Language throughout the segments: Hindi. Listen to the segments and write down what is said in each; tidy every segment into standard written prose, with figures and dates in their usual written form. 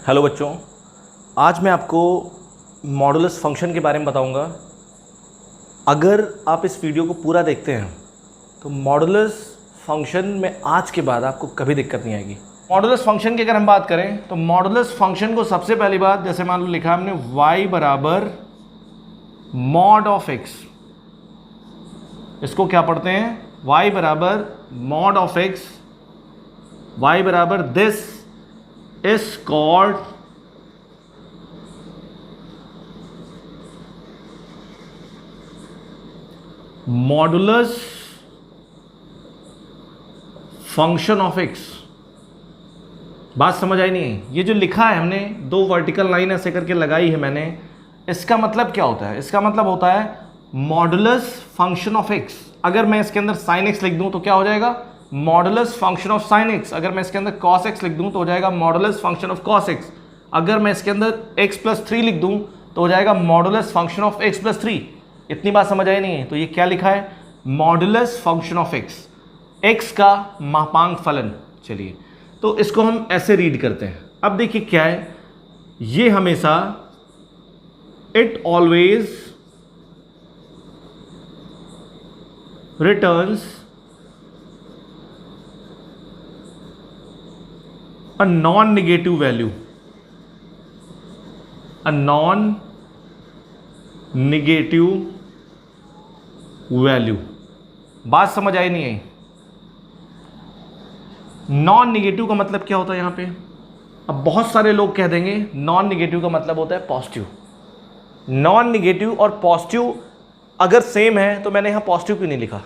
हेलो बच्चों, आज मैं आपको मॉडुलस फंक्शन के बारे में बताऊंगा। अगर आप इस वीडियो को पूरा देखते हैं तो मॉडुलस फंक्शन में आज के बाद आपको कभी दिक्कत नहीं आएगी। मॉडुलस फंक्शन की अगर हम बात करें तो मॉडुलस फंक्शन को सबसे पहली बात, जैसे मान लो लिखा हमने y बराबर मॉड ऑफ x, इसको क्या पढ़ते हैं? y बराबर मॉड ऑफ x, y बराबर this is called modulus function of x। बात समझ आई नहीं? ये जो लिखा है हमने, दो वर्टिकल लाइन ऐसे करके लगाई है मैंने, इसका मतलब क्या होता है? इसका मतलब होता है मॉडुलस फंक्शन ऑफ x। अगर मैं इसके अंदर sin x लिख दूं तो क्या हो जाएगा? Modulus function of sin x। अगर मैं इसके अंदर cos x लिख दूं तो हो जाएगा modulus function of cos x। अगर मैं इसके अंदर x प्लस 3 लिख दूं तो हो जाएगा modulus function of x plus 3। इतनी बात समझ आई नहीं है? तो ये क्या लिखा है? Modulus function of x, x का मापांक फलन। चलिए, तो इसको हम ऐसे रीड करते हैं। अब देखिए क्या है, ये हमेशा it always returns a non-negative value, a non-negative value। बात समझ आई नहीं आई? नॉन निगेटिव का मतलब क्या होता है यहां पे? अब बहुत सारे लोग कह देंगे नॉन निगेटिव का मतलब होता है पॉजिटिव। नॉन निगेटिव और पॉजिटिव अगर सेम है तो मैंने यहां पॉजिटिव क्यों नहीं लिखा?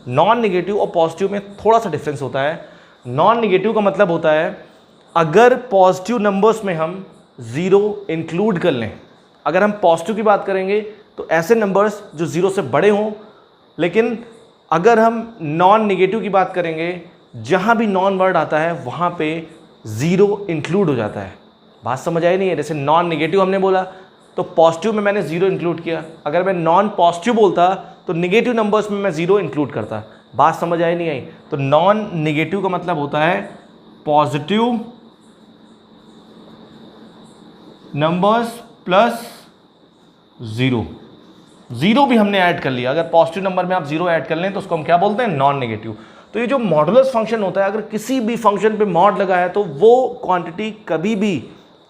नॉन निगेटिव और पॉजिटिव में थोड़ा सा डिफरेंस होता है। नॉन निगेटिव का मतलब होता है अगर पॉजिटिव नंबर्स में हम ज़ीरो इंक्लूड कर लें। अगर हम पॉजिटिव की बात करेंगे तो ऐसे नंबर्स जो ज़ीरो से बड़े हों, लेकिन अगर हम नॉन निगेटिव की बात करेंगे, जहाँ भी नॉन वर्ड आता है वहाँ पे ज़ीरो इंक्लूड हो जाता है। बात समझ आई नहीं है? जैसे नॉन निगेटिव हमने बोला तो पॉजिटिव में मैंने ज़ीरो इंक्लूड किया। अगर मैं नॉन पॉजिटिव बोलता तो निगेटिव नंबर्स में मैं ज़ीरो इंक्लूड करता। बात समझ आई नहीं आई? तो नॉन निगेटिव का मतलब होता है positive numbers plus zero. Zero भी हमने ऐड कर लिया। अगर पॉजिटिव नंबर में आप ज़ीरो ऐड कर लें तो उसको हम क्या बोलते हैं? Non negative. तो ये जो मॉडुलस फंक्शन होता है, अगर किसी भी फंक्शन पे मॉड लगा है तो वो क्वांटिटी कभी भी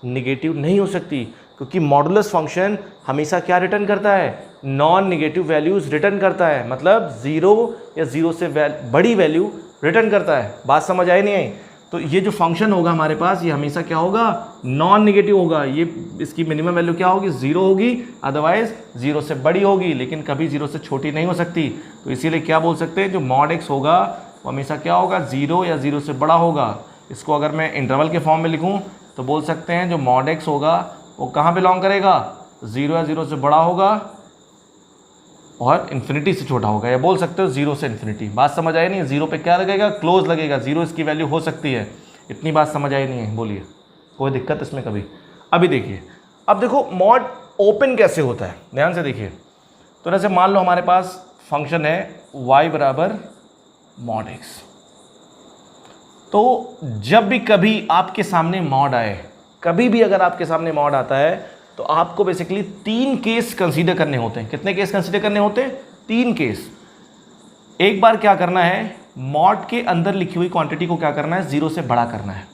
नेगेटिव नहीं हो सकती, क्योंकि मॉडुलस फंक्शन हमेशा क्या रिटर्न करता है? नॉन नेगेटिव वैल्यूज़ रिटर्न करता है, मतलब ज़ीरो या ज़ीरो से बड़ी वैल्यू रिटर्न करता है। बात समझ आई नहीं आई? तो ये जो फंक्शन होगा हमारे पास, ये हमेशा क्या होगा? नॉन नेगेटिव होगा। ये इसकी मिनिमम वैल्यू क्या होगी? ज़ीरो होगी, अदरवाइज ज़ीरो से बड़ी होगी, लेकिन कभी ज़ीरो से छोटी नहीं हो सकती। तो इसीलिए क्या बोल सकते हैं, जो मॉड एक्स होगा वो हमेशा क्या होगा? ज़ीरो या ज़ीरो से बड़ा होगा। इसको अगर मैं इंटरवल के फॉर्म में लिखूँ तो बोल सकते हैं जो मॉड एक्स होगा वो कहाँ बिलोंग करेगा? ज़ीरो या ज़ीरो से बड़ा होगा और इन्फिनिटी से छोटा होगा, या बोल सकते हो ज़ीरो से इन्फिनिटी। बात समझ आई नहीं? ज़ीरो पे क्या लगेगा? क्लोज लगेगा। ज़ीरो इसकी वैल्यू हो सकती है। इतनी बात समझ आई नहीं है? बोलिए, कोई दिक्कत इसमें कभी? अभी देखिए, अब देखो मॉड ओपन कैसे होता है, ध्यान से देखिए। तो जैसे मान लो हमारे पास फंक्शन है y बराबर मॉड x। तो जब भी कभी आपके सामने मॉड आए, कभी भी अगर आपके सामने मॉड आता है तो आपको बेसिकली तीन केस कंसीडर करने होते हैं। कितने केस कंसीडर करने होते हैं? तीन केस। एक बार क्या करना है, मॉड के अंदर लिखी हुई क्वांटिटी को क्या करना है? ज़ीरो से बड़ा करना है।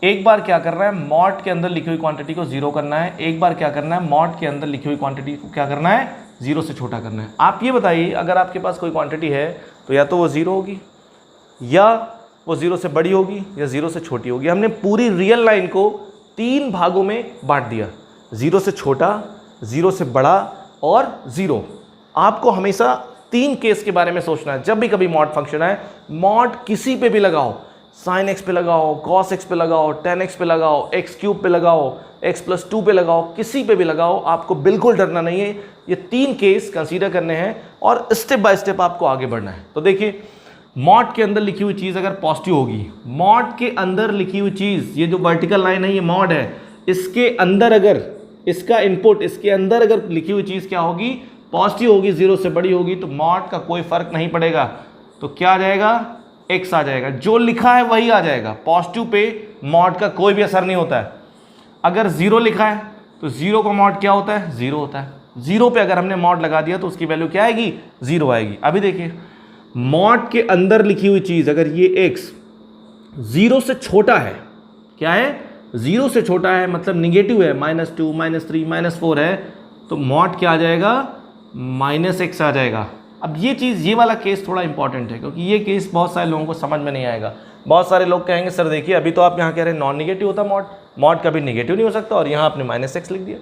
एक बार क्या करना है, मॉड के अंदर लिखी हुई क्वांटिटी को ज़ीरो करना है। एक बार क्या करना है, मॉड के अंदर लिखी हुई क्वांटिटी को क्या करना है? ज़ीरो से छोटा करना है। आप ये बताइए, अगर आपके पास कोई क्वांटिटी है तो या तो वो ज़ीरो होगी, या वो ज़ीरो से बड़ी होगी, या ज़ीरो से छोटी होगी। हमने पूरी रियल लाइन को तीन भागों में बांट दिया, ज़ीरो से छोटा, ज़ीरो से बड़ा और ज़ीरो। आपको हमेशा तीन केस के बारे में सोचना है जब भी कभी मॉड फंक्शन आए। मॉड किसी पे भी लगाओ, sin x पे लगाओ, cos x पे लगाओ, tan x पे लगाओ, x क्यूब पे लगाओ, x प्लस 2 पे लगाओ, किसी पे भी लगाओ, आपको बिल्कुल डरना नहीं है। ये तीन केस कंसीडर करने हैं और स्टेप बाय स्टेप आपको आगे बढ़ना है। तो देखिए, मॉड के अंदर लिखी हुई चीज़ अगर पॉजिटिव होगी, मॉड के अंदर लिखी हुई चीज़, ये जो वर्टिकल लाइन है ये मॉड है, इसके अंदर अगर इसका इनपुट, इसके अंदर अगर लिखी हुई चीज़ क्या होगी? पॉजिटिव होगी, ज़ीरो से बड़ी होगी, तो मॉड का कोई फर्क नहीं पड़ेगा। तो क्या आ जाएगा? x आ जाएगा। जो लिखा है वही आ जाएगा। पॉजिटिव पे मॉड का कोई भी असर नहीं होता है। अगर 0 लिखा है तो 0 का मॉड क्या होता है, 0 होता है। 0 पे अगर हमने मॉड लगा दिया तो उसकी वैल्यू क्या आएगी, 0 आएगी। अभी देखिए मॉड के अंदर लिखी हुई चीज़ अगर ये x 0 से छोटा है, क्या है, 0 से छोटा है मतलब निगेटिव है, -2 -3 -4 है, तो मॉड क्या आ जाएगा, -x आ जाएगा। अब ये चीज़, ये वाला केस थोड़ा इंपॉर्टेंट है क्योंकि ये केस बहुत सारे लोगों को समझ में नहीं आएगा। बहुत सारे लोग कहेंगे सर देखिए अभी तो आप यहाँ कह रहे हैं नॉन निगेटिव होता मॉड, मॉड कभी निगेटिव नहीं हो सकता और यहाँ आपने -x लिख दिया।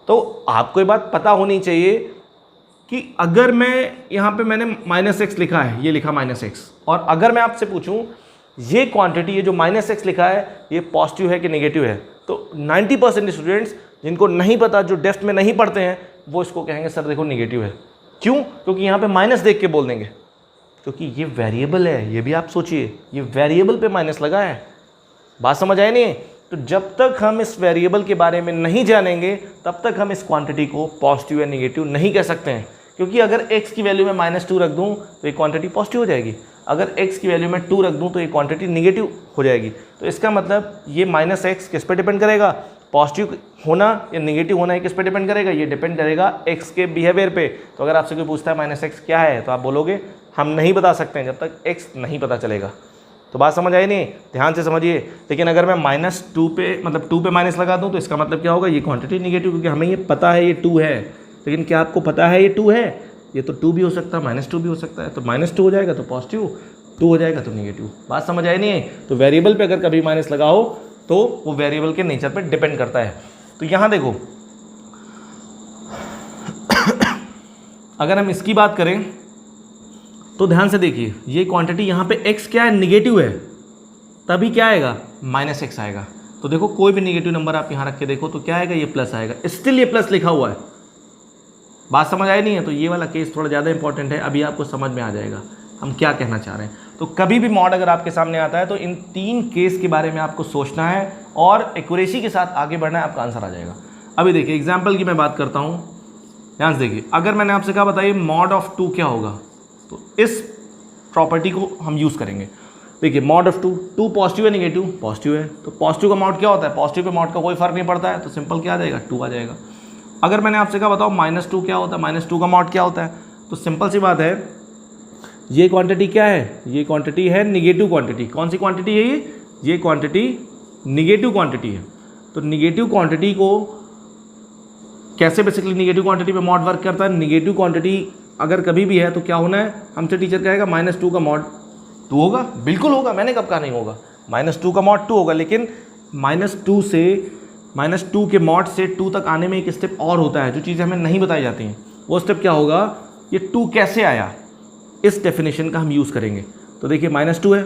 तो आपको ये बात पता होनी चाहिए कि अगर मैं यहाँ पे मैंने -x लिखा है, ये लिखा -x, और अगर मैं आपसे पूछूँ ये क्वांटिटी, ये जो -x लिखा है ये पॉजिटिव है कि नेगेटिव है, तो 90% स्टूडेंट्स जिनको नहीं पता, जो डेप्थ में नहीं पढ़ते हैं, वो इसको कहेंगे सर देखो नेगेटिव है। क्यों? क्योंकि यहाँ पे माइनस देख के बोल देंगे, क्योंकि ये वेरिएबल है। ये भी आप सोचिए, ये वेरिएबल पे माइनस लगा है। बात समझ आए नहीं? तो जब तक हम इस वेरिएबल के बारे में नहीं जानेंगे तब तक हम इस क्वांटिटी को पॉजिटिव या नेगेटिव नहीं कह सकते हैं। क्योंकि अगर x की वैल्यू में -2 रख दूं तो ये क्वांटिटी पॉजिटिव हो जाएगी, अगर x की वैल्यू में 2 रख दूं तो ये क्वांटिटी नेगेटिव हो जाएगी। तो इसका मतलब ये -x किस पे डिपेंड करेगा, पॉजिटिव होना या नेगेटिव होना, ये किस पे डिपेंड करेगा, ये डिपेंड करेगा x के बिहेवियर पे। तो अगर आपसे कोई पूछता है -x क्या है तो आप बोलोगे हम नहीं बता सकते हैं जब तक x नहीं पता चलेगा। तो बात समझ आई नहीं? ध्यान से समझिए। लेकिन अगर मैं -2 पे, मतलब 2 पे माइनस लगा दूं तो इसका मतलब क्या होगा, ये क्वांटिटी नेगेटिव, क्योंकि हमें ये पता है ये 2 है। लेकिन क्या आपको पता है ये 2 है? ये तो 2 भी हो सकता है, -2 भी हो सकता है। तो -2 हो जाएगा तो पॉजिटिव, 2 हो जाएगा तो नेगेटिव। बात समझ आई नहीं? तो वेरिएबल पे अगर कभी माइनस लगाओ तो वो वेरिएबल के नेचर पे डिपेंड करता है। तो यहाँ देखो अगर हम इसकी बात करें तो ध्यान से देखिए, ये क्वांटिटी यहाँ पे x क्या है, नेगेटिव है, तभी क्या आएगा, -x आएगा। तो देखो कोई भी नेगेटिव नंबर आप यहाँ रख के देखो तो क्या आएगा, ये प्लस आएगा। स्टिल ये प्लस लिखा हुआ है। बात समझ आई नहीं है? तो ये वाला केस थोड़ा ज़्यादा इंपॉर्टेंट है, अभी आपको समझ में आ जाएगा हम क्या कहना चाह रहे हैं। तो कभी भी मॉड अगर आपके सामने आता है तो इन 3 केस के बारे में आपको सोचना है और एक्यूरेसी के साथ आगे बढ़ना है, आपका आंसर आ जाएगा। अभी देखिए एग्जाम्पल की मैं बात करता हूँ, ध्यान से देखिए। अगर मैंने आपसे कहा बताइए मॉड ऑफ 2 क्या होगा, तो इस प्रॉपर्टी को हम यूज़ करेंगे। देखिए मॉड ऑफ 2 पॉजिटिव है नेगेटिव, पॉजिटिव है, तो पॉजिटिव का मॉड क्या होता है, पॉजिटिव पे मॉड का कोई फर्क नहीं पड़ता है, तो सिंपल क्या आ जाएगा, 2 आ जाएगा। अगर मैंने आपसे कहा बताओ -2 क्या होता है, -2 का मॉड क्या होता है, तो सिंपल सी बात है, ये क्वांटिटी क्या है, ये क्वांटिटी है निगेटिव क्वांटिटी। कौन सी क्वांटिटी है ये क्वांटिटी निगेटिव क्वांटिटी है। तो निगेटिव क्वांटिटी को कैसे बेसिकली निगेटिव क्वांटिटी पे मॉड वर्क करता है, निगेटिव क्वांटिटी अगर कभी भी है तो क्या होना है, हमसे टीचर कहेगा -2 का मॉड 2 होगा, बिल्कुल होगा, मैंने कब कहा नहीं होगा, -2 का मॉड 2 होगा। लेकिन -2 के मॉड से 2 तक आने में एक स्टेप और होता है, जो चीज़ें हमें नहीं बताई जाती हैं। वो स्टेप क्या होगा, ये 2 कैसे आया, इस डेफिनेशन का हम यूज़ करेंगे। तो देखिए -2 है,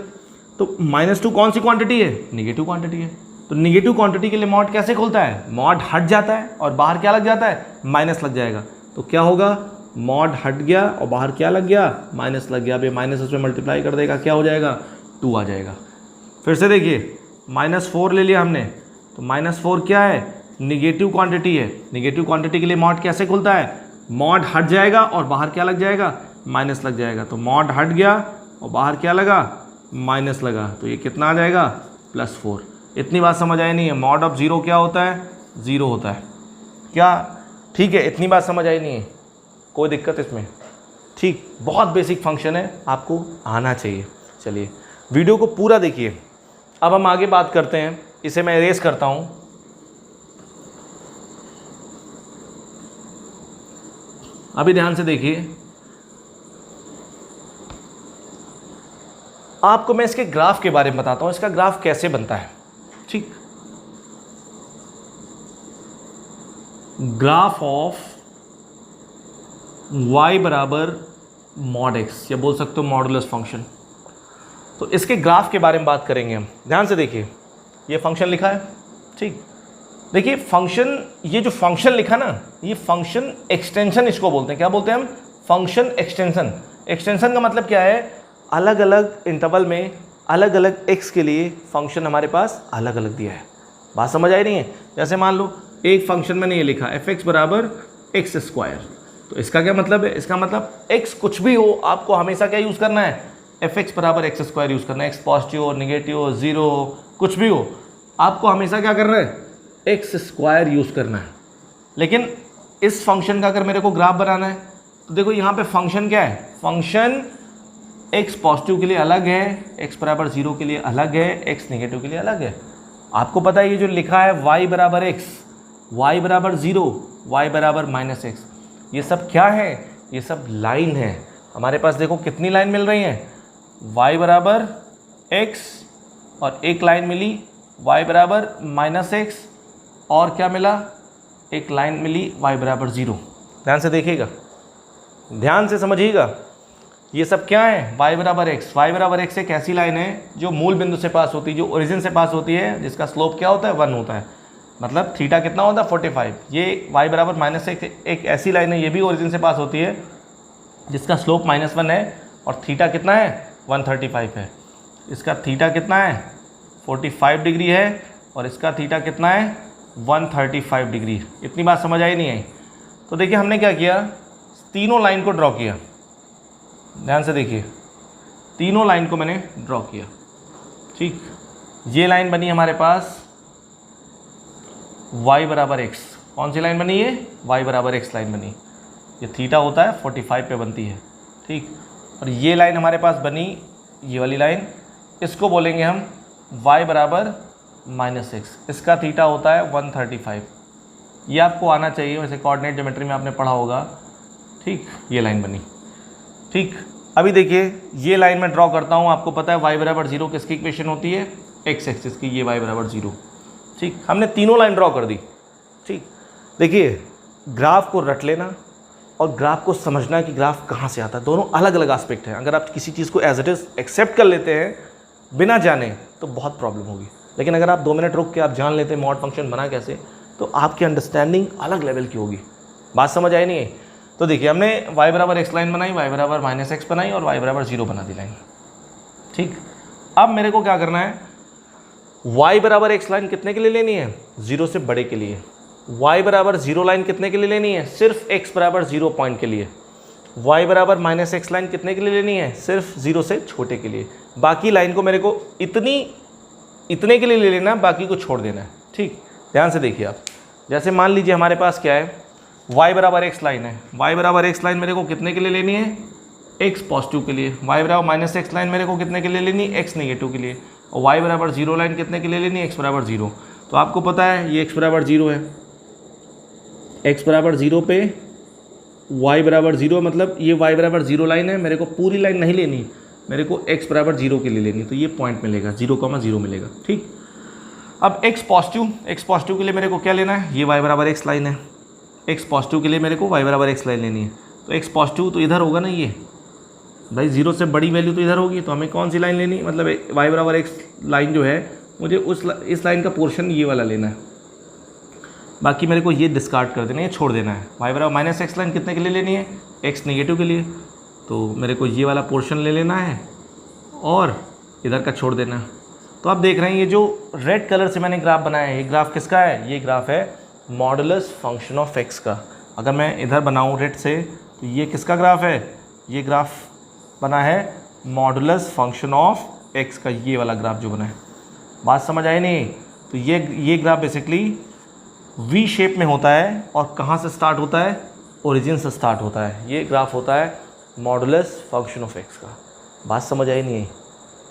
तो -2 कौन सी क्वांटिटी है, निगेटिव क्वांटिटी है। तो निगेटिव क्वांटिटी के लिए मॉड कैसे खुलता है, मॉड हट जाता है और बाहर क्या लग जाता है, माइनस लग जाएगा। तो क्या होगा, मॉड हट गया और बाहर क्या लग गया, माइनस लग गया। अब ये माइनस उसमें मल्टीप्लाई कर देगा, क्या हो जाएगा, 2 आ जाएगा। फिर से देखिए -4 ले लिया हमने, तो -4 क्या है, निगेटिव क्वांटिटी है। निगेटिव क्वांटिटी के लिए मॉड कैसे खुलता है, मॉड हट जाएगा और बाहर क्या लग जाएगा, माइनस लग जाएगा। तो मॉड हट गया और बाहर क्या लगा, माइनस लगा, तो ये कितना आ जाएगा, +4। इतनी बात समझ आई नहीं है? मॉड ऑफ 0 क्या होता है, 0 होता है क्या? ठीक है, इतनी बात समझ आई नहीं है, कोई दिक्कत इसमें? ठीक, बहुत बेसिक फंक्शन है, आपको आना चाहिए। चलिए वीडियो को पूरा देखिए। अब हम आगे बात करते हैं, इसे मैं इरेज करता हूँ। अभी ध्यान से देखिए, आपको मैं इसके ग्राफ के बारे में बताता हूँ, इसका ग्राफ कैसे बनता है। ठीक, ग्राफ ऑफ y बराबर मॉड x, या बोल सकते हो मॉडुलस फंक्शन। तो इसके ग्राफ के बारे में बात करेंगे हम। ध्यान से देखिए, ये फंक्शन लिखा है। ठीक, देखिए फंक्शन, ये जो फंक्शन लिखा ना, ये फंक्शन एक्सटेंशन इसको बोलते हैं। क्या बोलते हैं हम, फंक्शन एक्सटेंशन। एक्सटेंशन का मतलब क्या है, अलग अलग इंटरवल में अलग अलग x के लिए फंक्शन हमारे पास अलग अलग दिया है। बात समझ आई नहीं है? जैसे मान लो एक फंक्शन मैंने ये लिखा f(x) बराबर x², तो इसका क्या मतलब है, इसका मतलब x कुछ भी हो, आपको हमेशा क्या यूज़ करना है, f(x) बराबर x² यूज़ करना है। x पॉजिटिव हो, निगेटिव हो, 0 हो, कुछ भी हो, आपको हमेशा क्या करना है, एक्स स्क्वायर यूज़ करना है। लेकिन इस फंक्शन का अगर मेरे को ग्राफ बनाना है तो देखो यहाँ पे फंक्शन क्या है, फंक्शन एक्स पॉजिटिव के लिए अलग है, एक्स बराबर 0 के लिए अलग है, एक्स नेगेटिव के लिए अलग है। आपको पता है ये जो लिखा है y बराबर एक्स, वाई बराबर 0, वाई बराबर -x, ये सब क्या है, ये सब लाइन है। हमारे पास देखो कितनी लाइन मिल रही है, y बराबर x और एक लाइन मिली y बराबर -x, और क्या मिला, एक लाइन मिली y बराबर 0। ध्यान से देखिएगा, ध्यान से समझिएगा, ये सब क्या है, y बराबर x एक ऐसी लाइन है जो मूल बिंदु से पास होती है, जो ओरिजिन से पास होती है, जिसका स्लोप क्या होता है, 1 होता है। मतलब थीटा कितना होता है, 45। ये y बराबर -x एक ऐसी लाइन है, ये भी ओरिजिन से पास होती है, जिसका स्लोप -1 है, और थीटा कितना है, 135 है। इसका थीटा कितना है, 45 डिग्री है, और इसका थीटा कितना है, 135 डिग्री। इतनी बात समझ आई नहीं आई? तो देखिए हमने क्या किया, तीनों लाइन को ड्रॉ किया। ध्यान से देखिए, तीनों लाइन को मैंने ड्रॉ किया। ठीक, ये लाइन बनी हमारे पास y बराबर x। कौन सी लाइन बनी, ये y बराबर x लाइन बनी। ये थीटा होता है 45 पे बनती है। ठीक, और ये लाइन हमारे पास बनी, ये वाली लाइन, इसको बोलेंगे हम y बराबर -x। इसका थीटा होता है 135। ये आपको आना चाहिए, वैसे कोऑर्डिनेट ज्योमेट्री में आपने पढ़ा होगा। ठीक, ये लाइन बनी। ठीक, अभी देखिए ये लाइन मैं ड्रॉ करता हूँ। आपको पता है y बराबर 0 किसकी इक्वेशन होती है, x एक्सिस की, ये y बराबर 0। ठीक, हमने तीनों लाइन ड्रॉ कर दी। ठीक, देखिए ग्राफ को रट लेना और ग्राफ को समझना कि ग्राफ कहाँ से आता है, दोनों अलग अलग एस्पेक्ट हैं। अगर आप किसी चीज़ को एज इट इज़ एक्सेप्ट कर लेते हैं बिना जाने तो बहुत प्रॉब्लम होगी, लेकिन अगर आप 2 मिनट रुक के आप जान लेते हैं मॉड फंक्शन बना कैसे, तो आपकी अंडरस्टैंडिंग अलग लेवल की होगी। बात समझ आई नहीं है? तो देखिए हमने y बराबर x लाइन बनाई, y बराबर -x बनाई, और y बराबर 0 बना दी लाइन। ठीक, अब मेरे को क्या करना है, y बराबर x लाइन कितने के लिए लेनी है, 0 से बड़े के लिए। y बराबर 0 लाइन कितने के लिए लेनी है, सिर्फ x बराबर 0 पॉइंट के लिए। y बराबर -x लाइन कितने के लिए लेनी है, सिर्फ 0 से छोटे के लिए। बाकी लाइन को मेरे को इतने के लिए ले लेना, बाकी को छोड़ देना है। ठीक, ध्यान से देखिए आप, जैसे मान लीजिए हमारे पास क्या है, y बराबर x लाइन है। y बराबर x लाइन मेरे को कितने के लिए लेनी है, x पॉजिटिव के लिए। y बराबर -x लाइन मेरे को कितने के लिए लेनी है, x नेगेटिव के लिए। और y बराबर 0 लाइन कितने के लिए लेनी है, x बराबर 0। तो आपको पता है ये x बराबर 0 है, x बराबर 0 पे y बराबर 0, मतलब ये y बराबर 0 लाइन है। मेरे को पूरी लाइन नहीं लेनी, मेरे को x बराबर 0 के लिए लेनी, तो ये पॉइंट मिलेगा, 0,0 मिलेगा। ठीक, अब x पॉजिटिव के लिए मेरे को क्या लेना है, ये y बराबर x लाइन है। x पॉजिटिव के लिए मेरे को y बराबर x लाइन लेनी है। तो x पॉजिटिव तो इधर होगा ना, ये भाई 0 से बड़ी वैल्यू तो इधर होगी, तो हमें कौन सी लाइन लेनी, मतलब y बराबर x लाइन जो है, मुझे इस लाइन का पोर्शन ये वाला लेना है। बाकी मेरे को ये डिस्कार्ड कर देना है, ये छोड़ देना है। y बराबर -x लाइन कितने के लिए लेनी है, x नेगेटिव के लिए, तो मेरे को ये वाला पोर्शन ले लेना है और इधर का छोड़ देना है। तो आप देख रहे हैं ये जो रेड कलर से मैंने ग्राफ बनाया है, ये ग्राफ किसका है, ये ग्राफ है मॉडुलस फंक्शन ऑफ x का। अगर मैं इधर बनाऊँ रेड से, तो ये किसका ग्राफ है, ये ग्राफ बना है मॉडुलस फंक्शन ऑफ x का, ये वाला ग्राफ जो बना है। बात समझ आई नहीं? तो ये ग्राफ बेसिकली वी शेप में होता है, और कहाँ से स्टार्ट होता है, ओरिजिन से स्टार्ट होता है। ये ग्राफ होता है मॉडुलस फंक्शन ऑफ x का। बात समझ आई नहीं?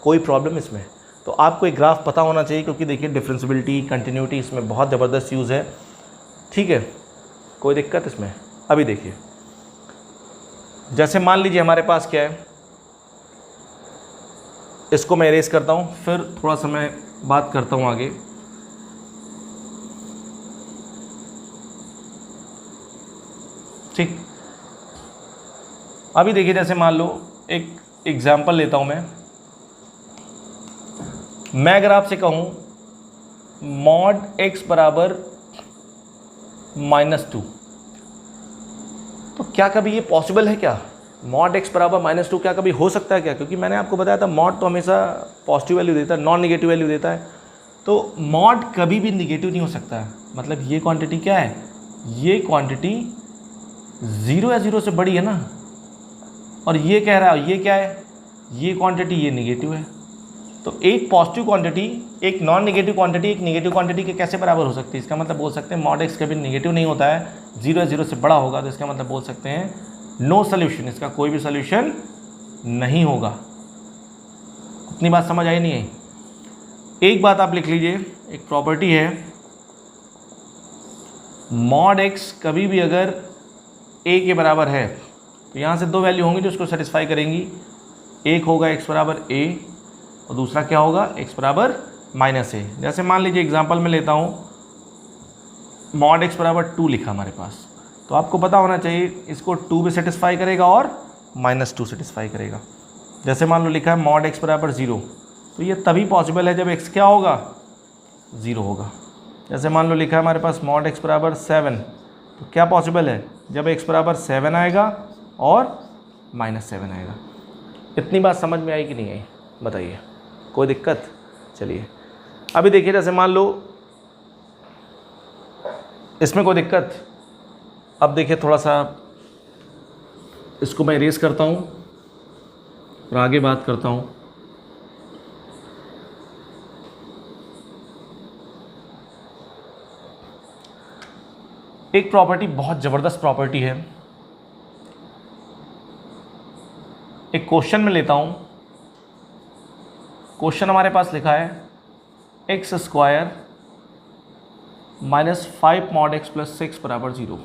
कोई प्रॉब्लम इसमें? तो आपको एक ग्राफ पता होना चाहिए, क्योंकि देखिए डिफरेंशियबिलिटी, कंटिन्यूटी इसमें बहुत ज़बरदस्त यूज़ है। ठीक है, कोई दिक्कत इसमें? अभी देखिए, जैसे मान लीजिए हमारे पास क्या है, इसको मैं इरेज करता हूँ, फिर थोड़ा सा मैं बात करता हूँ आगे। ठीक, अभी देखिए जैसे मान लो एक एग्जाम्पल लेता हूँ मैं अगर आपसे कहूँ मॉड x बराबर -2, तो क्या कभी ये पॉसिबल है क्या, मॉड x बराबर -2 क्या कभी हो सकता है क्या? क्योंकि मैंने आपको बताया था मॉड तो हमेशा पॉजिटिव वैल्यू देता है, नॉन निगेटिव वैल्यू देता है। तो मॉड कभी भी निगेटिव नहीं हो सकता है। मतलब ये क्वांटिटी क्या है, ये क्वांटिटी 0 या 0 से बड़ी है ना, और ये कह रहा है ये क्या है, ये क्वांटिटी ये निगेटिव है। तो एक पॉजिटिव क्वांटिटी एक नॉन नेगेटिव क्वांटिटी एक नेगेटिव क्वांटिटी के कैसे बराबर हो सकती है? इसका मतलब बोल सकते हैं मॉड एक्स कभी नेगेटिव नहीं होता है, 0 या 0 से बड़ा होगा, तो इसका मतलब बोल सकते हैं नो सोल्यूशन, इसका कोई भी सोल्यूशन नहीं होगा। इतनी बात समझ आई नहीं आई? एक बात आप लिख लीजिए, एक प्रॉपर्टी है, मॉड एक्स कभी भी अगर a के बराबर है तो यहाँ से दो वैल्यू होंगी जो उसको सेटिस्फाई करेंगी। एक होगा x बराबर a और दूसरा क्या होगा x बराबर -a। जैसे मान लीजिए एग्जांपल में लेता हूँ, मॉड x बराबर 2 लिखा हमारे पास, तो आपको पता होना चाहिए इसको 2 भी सेटिस्फाई करेगा और -2 सेटिस्फाई करेगा। जैसे मान लो लिखा है मॉड x बराबर 0, तो ये तभी पॉसिबल है जब x क्या होगा? 0 होगा। जैसे मान लो लिखा है हमारे पास मॉड x बराबर 7, तो क्या पॉसिबल है? जब x बराबर 7 आएगा और -7 आएगा। इतनी बात समझ में आई कि नहीं आई? बताइए, कोई दिक्कत? चलिए अभी देखिए, जैसे मान लो इसमें कोई दिक्कत? अब देखिए थोड़ा सा इसको मैं इरेज करता हूँ और आगे बात करता हूँ। एक प्रॉपर्टी बहुत ज़बरदस्त प्रॉपर्टी है, एक क्वेश्चन में लेता हूँ। क्वेश्चन हमारे पास लिखा है x² - 5 mod x + 6 बराबर 0।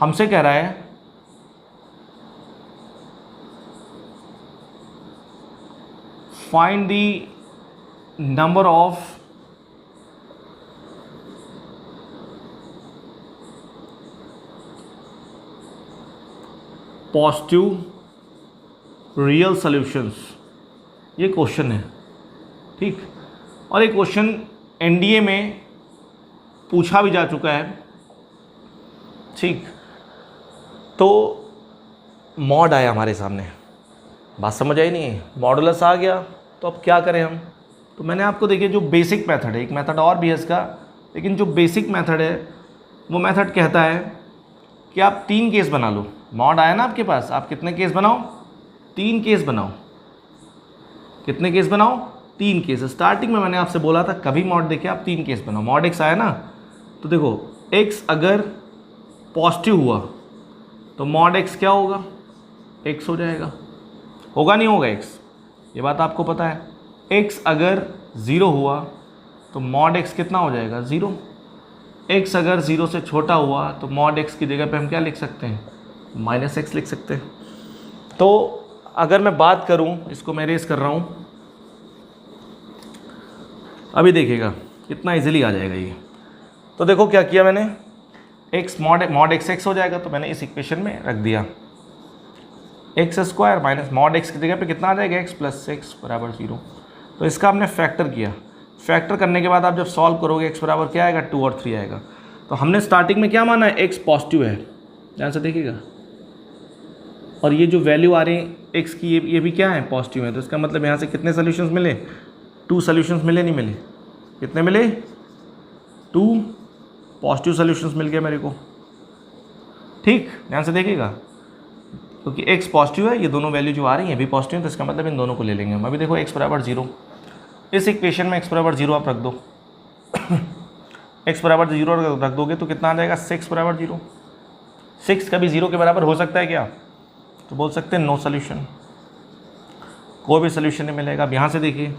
हमसे कह रहा है find the number of positive real solutions. ये क्वेश्चन है, ठीक। और ये क्वेश्चन एनडीए में पूछा भी जा चुका है, ठीक। तो मॉड आया हमारे सामने, बात समझ आई नहीं? मॉडुलस आ गया, तो अब क्या करें हम? तो मैंने आपको देखिए जो बेसिक मेथड है, एक मेथड और भी है इसका, लेकिन जो बेसिक मेथड है वो मेथड कहता है कि आप 3 केस बना लो। मॉड आया ना आपके पास, आप कितने केस बनाओ? 3 केस बनाओ। कितने केस बनाओ? 3 केस। स्टार्टिंग में मैंने आपसे बोला था कभी मॉड देखे आप 3 केस बनाओ। मॉड एक्स आया ना, तो देखो x अगर पॉजिटिव हुआ तो मॉड x क्या होगा? x हो जाएगा। होगा नहीं होगा x? ये बात आपको पता है। x अगर 0 हुआ तो मॉड x कितना हो जाएगा? 0। x अगर 0 से छोटा हुआ तो मॉड x की जगह पे हम क्या लिख सकते हैं? -x लिख सकते हैं। तो अगर मैं बात करूं, इसको मैं रेस कर रहा हूं, अभी देखिएगा कितना इजीली आ जाएगा ये। तो देखो क्या किया मैंने, x मॉड x हो जाएगा, तो मैंने इस इक्वेशन में रख दिया x² माइनस मॉड x की जगह पे कितना आ जाएगा? x + 6 बराबर 0। तो इसका हमने फैक्टर किया। फैक्टर करने के बाद आप जब सॉल्व करोगे x बराबर क्या आएगा? 2 और 3 आएगा। तो हमने स्टार्टिंग में क्या माना है? x पॉजिटिव है, ध्यान से देखिएगा। और ये जो वैल्यू आ रही है x की, ये भी क्या है? पॉजिटिव है। तो इसका मतलब यहाँ से कितने सोल्यूशंस मिले? 2 सोल्यूशंस मिले, नहीं मिले? कितने मिले? 2 पॉजिटिव सोल्यूशंस मिल गए मेरे को, ठीक। ध्यान से देखिएगा, क्योंकि x पॉजिटिव है, ये दोनों वैल्यू जो आ रही हैं भी पॉजिटिव है, तो इसका मतलब इन दोनों को ले लेंगे हम। अभी देखो x बराबर 0, इस इक्वेशन में x बराबर 0 आप रख दो x बराबर 0 रख दोगे तो कितना आ जाएगा? 6 बराबर 0। 6 कभी 0 के बराबर हो सकता है क्या? तो बोल सकते हैं नो सोल्यूशन, कोई भी सोल्यूशन नहीं मिलेगा। अब यहाँ से देखिए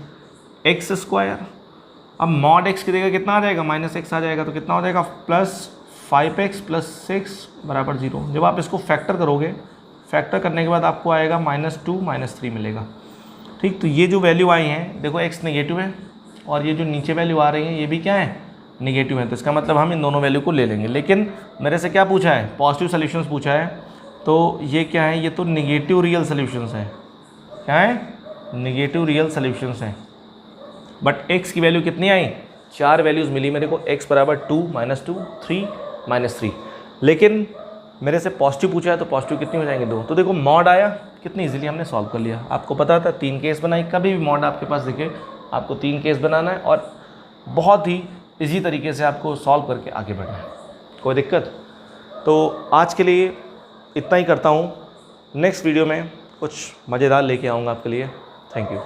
x², अब मॉड x की जगह कितना आ जाएगा? -x आ जाएगा, तो कितना हो जाएगा? +5x + 6 बराबर 0। जब आप इसको फैक्टर करोगे, फैक्टर करने के बाद आपको आएगा -2 -3 मिलेगा, ठीक। तो ये जो वैल्यू आई हैं, देखो x नेगेटिव है और ये जो नीचे वैल्यू आ रही है ये भी क्या है? नेगेटिव है। तो इसका मतलब हम इन दोनों वैल्यू को ले लेंगे। लेकिन मेरे से क्या पूछा है? पॉजिटिव सोल्यूशंस पूछा है, तो ये क्या है? ये तो नेगेटिव रियल सोल्यूशंस हैं। क्या है? नेगेटिव रियल सोल्यूशंस हैं। बट x की वैल्यू कितनी आई? 4 वैल्यूज़ मिली मेरे को, x बराबर 2 -2 3 -3। लेकिन मेरे से पॉजिटिव पूछा है, तो पॉजिटिव कितनी हो जाएंगे? 2। तो देखो मॉड आया, कितनी इजीली हमने सॉल्व कर लिया। आपको पता था 3 केस बनाई, कभी भी मॉड आपके पास दिखे आपको 3 केस बनाना है और बहुत ही इजी तरीके से आपको सॉल्व करके आगे बढ़ना है। कोई दिक्कत? तो आज के लिए इतना ही करता हूँ। नेक्स्ट वीडियो में कुछ मज़ेदार लेके आऊँगा आपके लिए। Thank you.